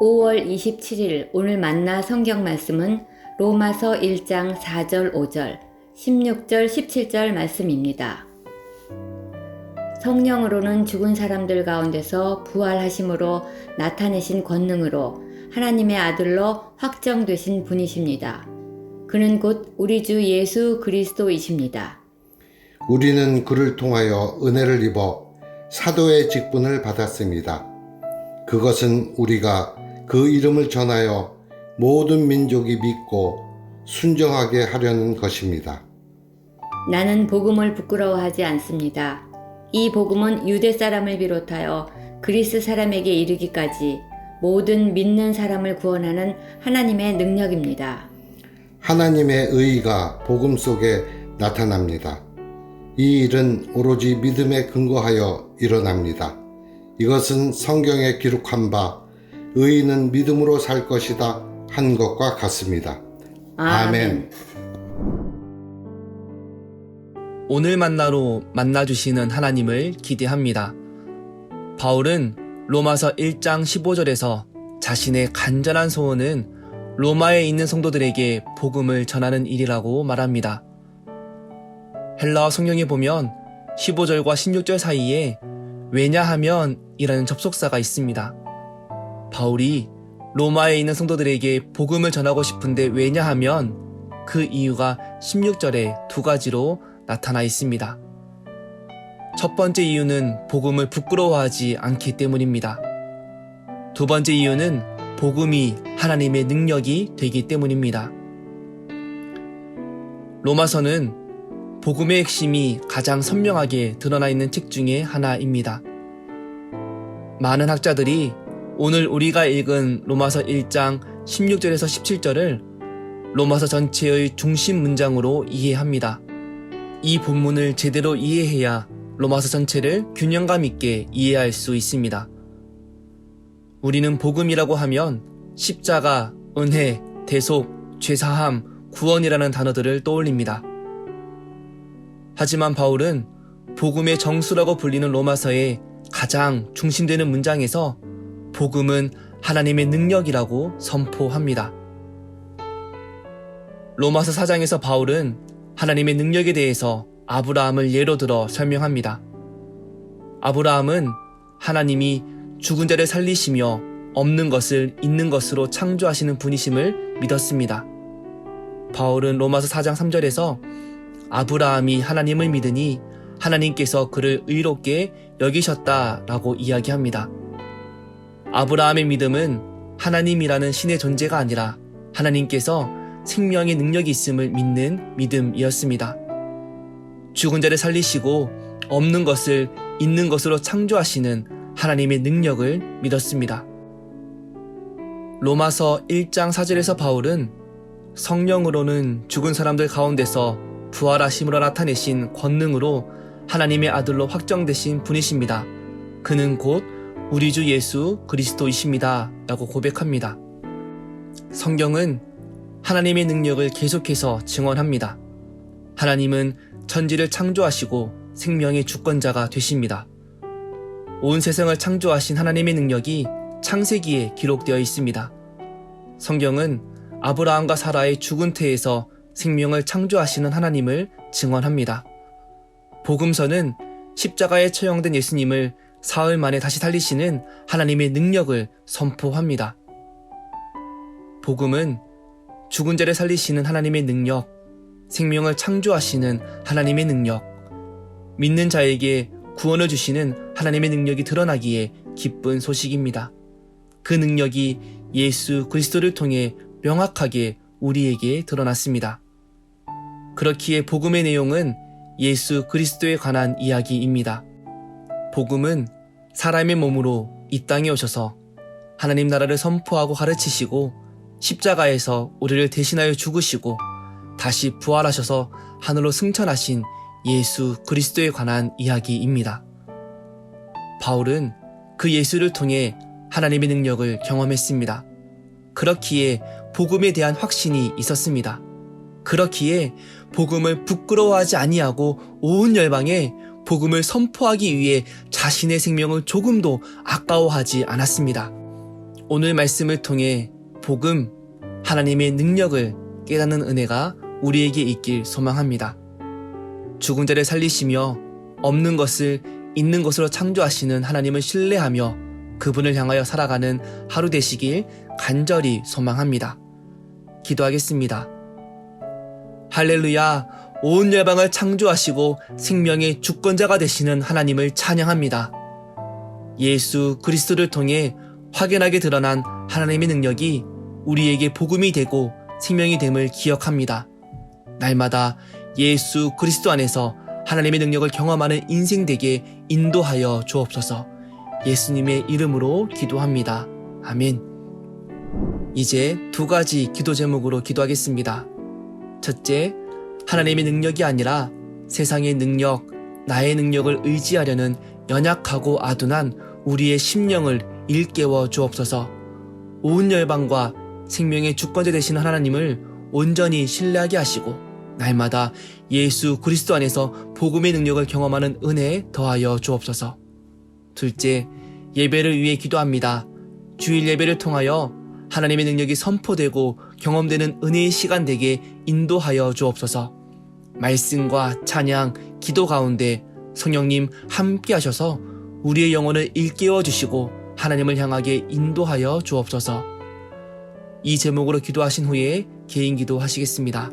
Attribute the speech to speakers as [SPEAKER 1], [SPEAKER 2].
[SPEAKER 1] 5월 27일 오늘 만나 성경 말씀은 로마서 1장 4절 5절 16절 17절 말씀입니다. 성령으로는 죽은 사람들 가운데서 부활하심으로 나타내신 권능으로 하나님의 아들로 확정되신 분이십니다. 그는 곧 우리 주 예수 그리스도이십니다.
[SPEAKER 2] 우리는 그를 통하여 은혜를 입어 사도의 직분을 받았습니다. 그것은 우리가 그 이름을 전하여 모든 민족이 믿고 순종하게 하려는 것입니다.
[SPEAKER 1] 나는 복음을 부끄러워하지 않습니다. 이 복음은 유대 사람을 비롯하여 그리스 사람에게 이르기까지 모든 믿는 사람을 구원하는 하나님의 능력입니다.
[SPEAKER 2] 하나님의 의의가 복음 속에 나타납니다. 이 일은 오로지 믿음에 근거하여 일어납니다. 이것은 성경에 기록한 바 의인은 믿음으로 살 것이다 한 것과 같습니다. 아멘.
[SPEAKER 3] 오늘 만나로 만나주시는 하나님을 기대합니다. 바울은 로마서 1장 15절에서 자신의 간절한 소원은 로마에 있는 성도들에게 복음을 전하는 일이라고 말합니다. 헬라어 성경에 보면 15절과 16절 사이에 왜냐하면 이라는 접속사가 있습니다. 바울이 로마에 있는 성도들에게 복음을 전하고 싶은데 왜냐하면 그 이유가 16절에 두 가지로 나타나 있습니다. 첫 번째 이유는 복음을 부끄러워하지 않기 때문입니다. 두 번째 이유는 복음이 하나님의 능력이 되기 때문입니다. 로마서는 복음의 핵심이 가장 선명하게 드러나 있는 책 중에 하나입니다. 많은 학자들이 오늘 우리가 읽은 로마서 1장 16절에서 17절을 로마서 전체의 중심 문장으로 이해합니다. 이 본문을 제대로 이해해야 로마서 전체를 균형감 있게 이해할 수 있습니다. 우리는 복음이라고 하면 십자가, 은혜, 대속, 죄사함, 구원이라는 단어들을 떠올립니다. 하지만 바울은 복음의 정수라고 불리는 로마서의 가장 중심되는 문장에서 복음은 하나님의 능력이라고 선포합니다. 로마서 4장에서 바울은 하나님의 능력에 대해서 아브라함을 예로 들어 설명합니다. 아브라함은 하나님이 죽은 자를 살리시며 없는 것을 있는 것으로 창조하시는 분이심을 믿었습니다. 바울은 로마서 4장 3절에서 아브라함이 하나님을 믿으니 하나님께서 그를 의롭게 여기셨다라고 이야기합니다. 아브라함의 믿음은 하나님이라는 신의 존재가 아니라 하나님께서 생명의 능력이 있음을 믿는 믿음이었습니다. 죽은 자를 살리시고 없는 것을 있는 것으로 창조하시는 하나님의 능력을 믿었습니다. 로마서 1장 4절에서 바울은 성령으로는 죽은 사람들 가운데서 부활하심으로 나타내신 권능으로 하나님의 아들로 확정되신 분이십니다. 그는 곧 우리 주 예수 그리스도이십니다. 라고 고백합니다. 성경은 하나님의 능력을 계속해서 증언합니다. 하나님은 천지를 창조하시고 생명의 주권자가 되십니다. 온 세상을 창조하신 하나님의 능력이 창세기에 기록되어 있습니다. 성경은 아브라함과 사라의 죽은 태에서 생명을 창조하시는 하나님을 증언합니다. 복음서는 십자가에 처형된 예수님을 사흘 만에 다시 살리시는 하나님의 능력을 선포합니다. 복음은 죽은 자를 살리시는 하나님의 능력, 생명을 창조하시는 하나님의 능력, 믿는 자에게 구원을 주시는 하나님의 능력이 드러나기에 기쁜 소식입니다. 그 능력이 예수 그리스도를 통해 명확하게 우리에게 드러났습니다. 그렇기에 복음의 내용은 예수 그리스도에 관한 이야기입니다. 복음은 사람의 몸으로 이 땅에 오셔서 하나님 나라를 선포하고 가르치시고 십자가에서 우리를 대신하여 죽으시고 다시 부활하셔서 하늘로 승천하신 예수 그리스도에 관한 이야기입니다. 바울은 그 예수를 통해 하나님의 능력을 경험했습니다. 그렇기에 복음에 대한 확신이 있었습니다. 그렇기에 복음을 부끄러워하지 아니하고 온 열방에 복음을 선포하기 위해 자신의 생명을 조금도 아까워하지 않았습니다. 오늘 말씀을 통해 복음, 하나님의 능력을 깨닫는 은혜가 우리에게 있길 소망합니다. 죽은 자를 살리시며 없는 것을 있는 것으로 창조하시는 하나님을 신뢰하며 그분을 향하여 살아가는 하루 되시길 간절히 소망합니다. 기도하겠습니다. 할렐루야, 온 열방을 창조하시고 생명의 주권자가 되시는 하나님을 찬양합니다. 예수 그리스도를 통해 확연하게 드러난 하나님의 능력이 우리에게 복음이 되고 생명이 됨을 기억합니다. 날마다 예수 그리스도 안에서 하나님의 능력을 경험하는 인생 되게 인도하여 주옵소서. 예수님의 이름으로 기도합니다. 아멘. 이제 2가지 기도 제목으로 기도하겠습니다. 첫째, 하나님의 능력이 아니라 세상의 능력, 나의 능력을 의지하려는 연약하고 아둔한 우리의 심령을 일깨워 주옵소서. 온 열방과 생명의 주권자 되신 하나님을 온전히 신뢰하게 하시고 날마다 예수 그리스도 안에서 복음의 능력을 경험하는 은혜에 더하여 주옵소서. 둘째, 예배를 위해 기도합니다. 주일 예배를 통하여 하나님의 능력이 선포되고 경험되는 은혜의 시간 되게 인도하여 주옵소서. 말씀과 찬양, 기도 가운데 성령님 함께 하셔서 우리의 영혼을 일깨워 주시고 하나님을 향하게 인도하여 주옵소서. 이 제목으로 기도하신 후에 개인 기도 하시겠습니다.